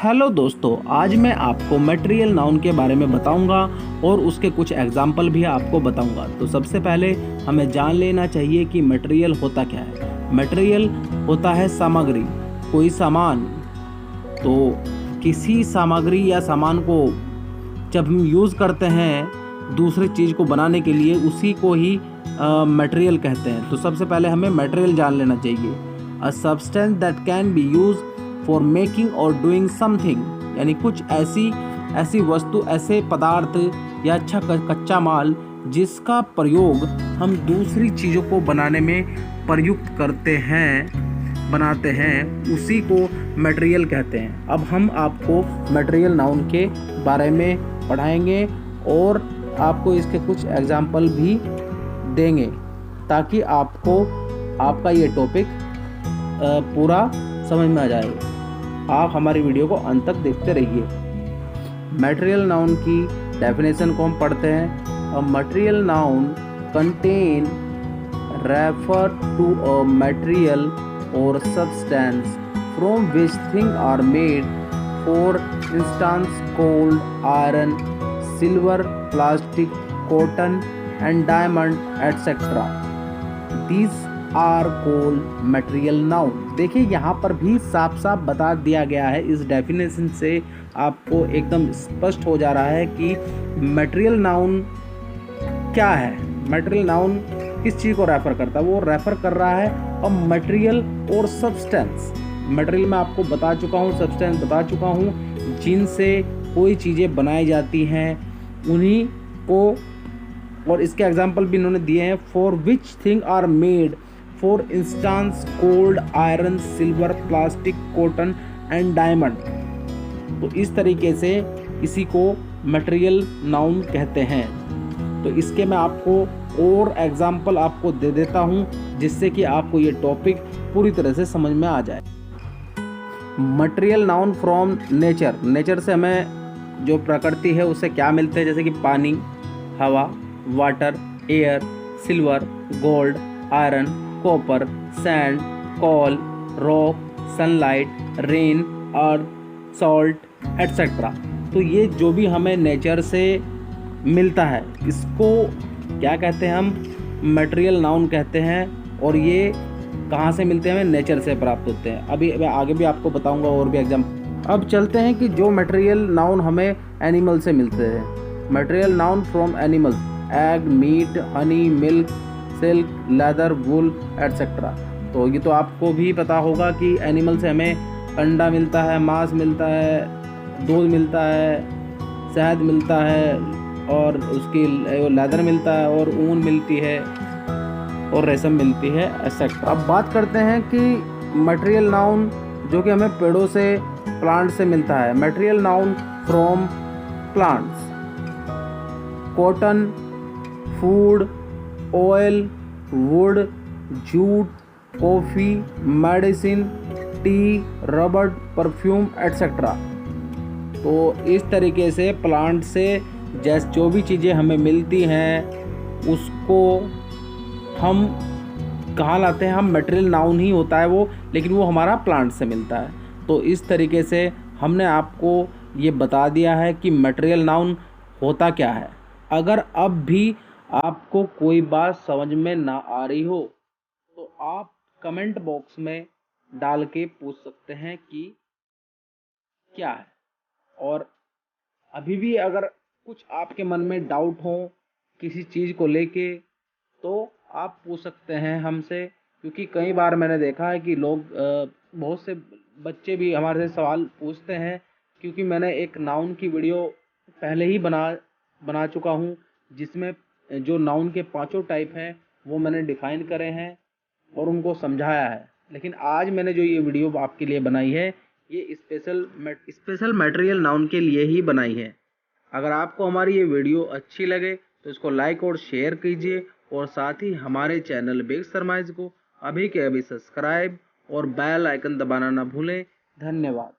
Hello दोस्तों, आज मैं आपको मटेरियल नाउन के बारे में बताऊंगा और उसके कुछ एग्जाम्पल भी आपको बताऊंगा। तो सबसे पहले हमें जान लेना चाहिए कि मटेरियल होता क्या है। मटेरियल होता है सामग्री, कोई सामान। तो किसी सामग्री या सामान को जब हम यूज़ करते हैं दूसरी चीज़ को बनाने के लिए, उसी को ही मटेरियल कहते हैं। तो सबसे पहले हमें मटेरियल जान लेना चाहिए। A substance that can be use for making और डूइंग समथिंग, यानी कुछ ऐसी वस्तु, ऐसे पदार्थ या अच्छा कच्चा माल जिसका प्रयोग हम दूसरी चीज़ों को बनाने में प्रयुक्त करते हैं, बनाते हैं, उसी को मटेरियल कहते हैं। अब हम आपको मटेरियल नाउन के बारे में पढ़ाएंगे और आपको इसके कुछ एग्जाम्पल भी देंगे ताकि आपको आपका ये टॉपिक पूरा समझ में आ जाए। आप हमारी वीडियो को अंत तक देखते रहिए। मटेरियल नाउन की डेफिनेशन को हम पढ़ते हैं। A material noun contain refer to a material और substance from which thing are made, for instance gold, iron, silver, plastic, cotton and diamond etcetera. These are called material noun. देखिए यहाँ पर भी साफ साफ बता दिया गया है। इस डेफिनेशन से आपको एकदम स्पष्ट हो जा रहा है कि मटेरियल नाउन क्या है। मटेरियल नाउन किस चीज़ को रेफर करता है? वो रेफर कर रहा है अब मटेरियल और सब्सटेंस। मटेरियल मैं आपको बता चुका हूँ, सब्सटेंस बता चुका हूँ, जिनसे कोई चीज़ें बनाई जाती हैं उन्हीं को, और इसके एग्जाम्पल भी इन्होंने दिए हैं। For which thing are made, for instance gold, iron, silver, plastic, cotton and diamond. तो इस तरीके से इसी को मटेरियल नाउन कहते हैं। तो इसके मैं आपको और एग्जाम्पल आपको दे देता हूँ जिससे कि आपको ये टॉपिक पूरी तरह से समझ में आ जाए। Material noun from nature. Nature से हमें जो प्रकृति है उससे क्या मिलते हैं, जैसे कि पानी, हवा, water, air, silver, gold, iron, copper, sand, coal, rock, sunlight, rain, earth, salt etcetera. तो ये जो भी हमें नेचर से मिलता है इसको क्या कहते हैं? हम मटेरियल नाउन कहते हैं। और ये कहाँ से मिलते हैं? हमें नेचर से प्राप्त होते हैं। अभी मैं आगे भी आपको बताऊंगा और भी एग्जाम्पल। अब चलते हैं कि जो मटेरियल नाउन हमें एनिमल से मिलते हैं। Material noun from animals: egg, meat, honey, milk, silk, leather, wool etcetera. तो ये तो आपको भी पता होगा कि एनिमल से हमें अंडा मिलता है, मांस मिलता है, दूध मिलता है, शहद मिलता है, और उसकी लेदर मिलता है, और ऊन मिलती है, और रेशम मिलती है एटसेट्रा। अब बात करते हैं कि मटेरियल नाउन जो कि हमें पेड़ों से, प्लांट से मिलता है। Material noun from plants: cotton, food, oil, would, jute, coffee, medicine, T, rubber, perfume etcetera. तो इस तरीके से प्लांट से जैसे जो भी चीज़ें हमें मिलती हैं उसको हम कहाँ लाते हैं? हम मटेरियल नाउन ही होता है वो, लेकिन वो हमारा प्लांट से मिलता है। तो इस तरीके से हमने आपको ये बता दिया है कि मटेरियल नाउन होता क्या है। अगर अब भी आपको कोई बात समझ में ना आ रही हो तो आप कमेंट बॉक्स में डाल के पूछ सकते हैं कि क्या है। और अभी भी अगर कुछ आपके मन में डाउट हो किसी चीज़ को लेके तो आप पूछ सकते हैं हमसे, क्योंकि कई बार मैंने देखा है कि लोग बहुत से बच्चे भी हमारे से सवाल पूछते हैं, क्योंकि मैंने एक नाउन की वीडियो पहले ही बना चुका हूँ जिसमें जो नाउन के 5 टाइप हैं वो मैंने डिफाइन करे हैं और उनको समझाया है। लेकिन आज मैंने जो ये वीडियो आपके लिए बनाई है ये स्पेशल मटेरियल नाउन के लिए ही बनाई है। अगर आपको हमारी ये वीडियो अच्छी लगे तो इसको लाइक और शेयर कीजिए, और साथ ही हमारे चैनल बिग सरमाइज को अभी के अभी सब्सक्राइब और बेल आइकन दबाना ना भूलें। धन्यवाद।